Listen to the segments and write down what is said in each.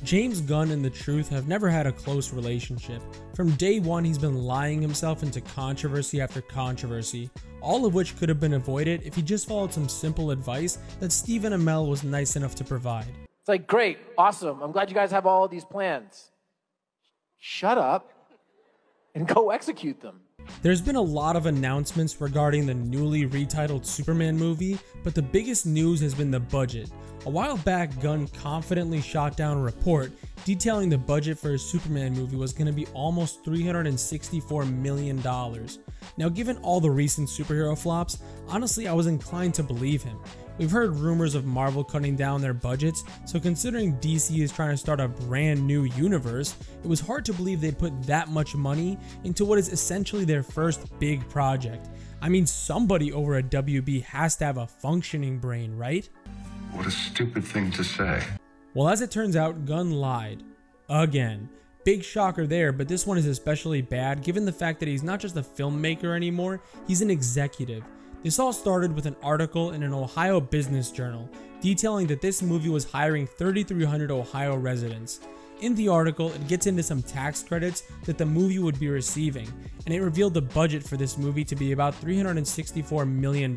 James Gunn and the Truth have never had a close relationship. From day one, he's been lying himself into controversy after controversy, all of which could have been avoided if he just followed some simple advice that Stephen Amell was nice enough to provide. It's like, great, awesome, I'm glad you guys have all these plans. Shut up and go execute them. There's been a lot of announcements regarding the newly retitled Superman movie, but the biggest news has been the budget. A while back, Gunn confidently shot down a report detailing the budget for his Superman movie was going to be almost $364 million. Now, given all the recent superhero flops, honestly I was inclined to believe him. We've heard rumors of Marvel cutting down their budgets, so considering DC is trying to start a brand new universe, it was hard to believe they'd put that much money into what is essentially their first big project. I mean, somebody over at WB has to have a functioning brain, right? What a stupid thing to say. Well, as it turns out, Gunn lied. Again. Big shocker there, but this one is especially bad given the fact that he's not just a filmmaker anymore, he's an executive. This all started with an article in an Ohio business journal detailing that this movie was hiring 3,300 Ohio residents. In the article, it gets into some tax credits that the movie would be receiving, and it revealed the budget for this movie to be about $364 million.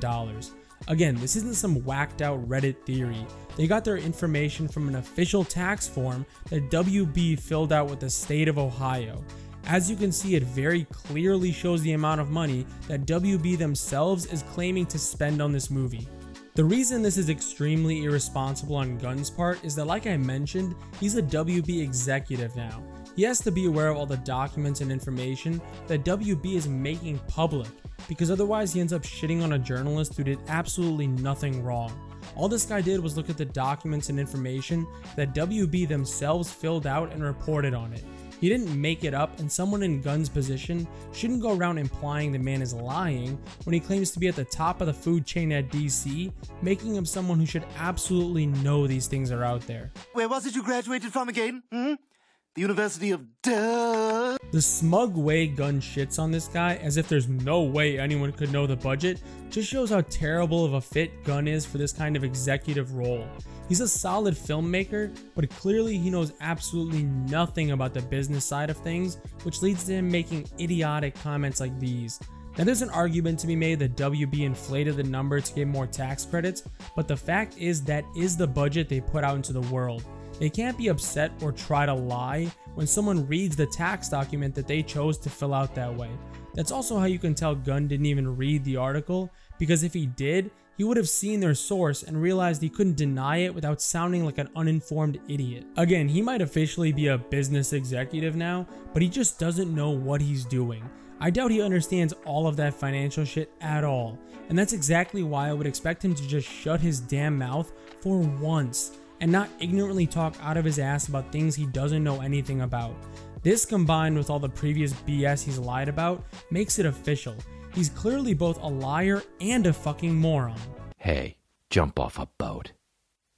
Again, this isn't some whacked out Reddit theory. They got their information from an official tax form that WB filled out with the state of Ohio. As you can see, it very clearly shows the amount of money that WB themselves is claiming to spend on this movie. The reason this is extremely irresponsible on Gunn's part is that, like I mentioned, he's a WB executive now. He has to be aware of all the documents and information that WB is making public, because otherwise he ends up shitting on a journalist who did absolutely nothing wrong. All this guy did was look at the documents and information that WB themselves filled out and reported on it. He didn't make it up, and someone in Gunn's position shouldn't go around implying the man is lying when he claims to be at the top of the food chain at DC, making him someone who should absolutely know these things are out there. Where was it you graduated from again? The University of Duh. The smug way Gunn shits on this guy as if there's no way anyone could know the budget just shows how terrible of a fit Gunn is for this kind of executive role. He's a solid filmmaker, but clearly he knows absolutely nothing about the business side of things, which leads to him making idiotic comments like these. Now, there's an argument to be made that WB inflated the number to get more tax credits, but the fact is that is the budget they put out into the world. They can't be upset or try to lie when someone reads the tax document that they chose to fill out that way. That's also how you can tell Gunn didn't even read the article, because if he did, he would have seen their source and realized he couldn't deny it without sounding like an uninformed idiot. Again, he might officially be a business executive now, but he just doesn't know what he's doing. I doubt he understands all of that financial shit at all, and that's exactly why I would expect him to just shut his damn mouth for once and not ignorantly talk out of his ass about things he doesn't know anything about. This, combined with all the previous BS he's lied about, makes it official. He's clearly both a liar and a fucking moron. Hey, jump off a boat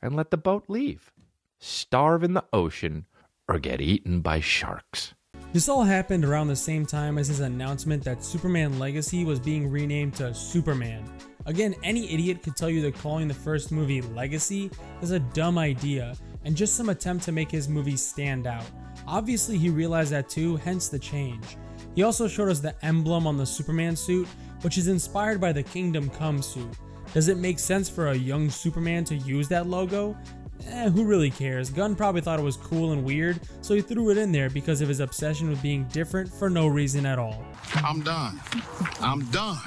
and let the boat leave. Starve in the ocean or get eaten by sharks. This all happened around the same time as his announcement that Superman Legacy was being renamed to Superman. Again, any idiot could tell you that calling the first movie Legacy is a dumb idea and just some attempt to make his movie stand out. Obviously he realized that too, hence the change. He also showed us the emblem on the Superman suit, which is inspired by the Kingdom Come suit. Does it make sense for a young Superman to use that logo? Who really cares? Gunn probably thought it was cool and weird, so he threw it in there because of his obsession with being different for no reason at all. I'm done. I'm done.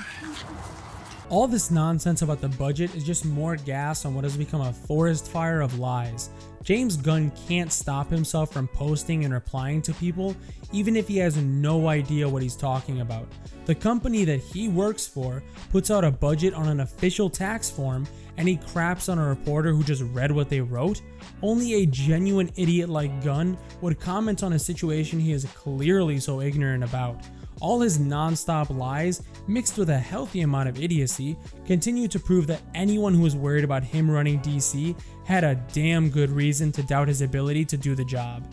All this nonsense about the budget is just more gas on what has become a forest fire of lies. James Gunn can't stop himself from posting and replying to people, even if he has no idea what he's talking about. The company that he works for puts out a budget on an official tax form, and he craps on a reporter who just read what they wrote? Only a genuine idiot like Gunn would comment on a situation he is clearly so ignorant about. All his non-stop lies, mixed with a healthy amount of idiocy, continue to prove that anyone who was worried about him running DC had a damn good reason to doubt his ability to do the job.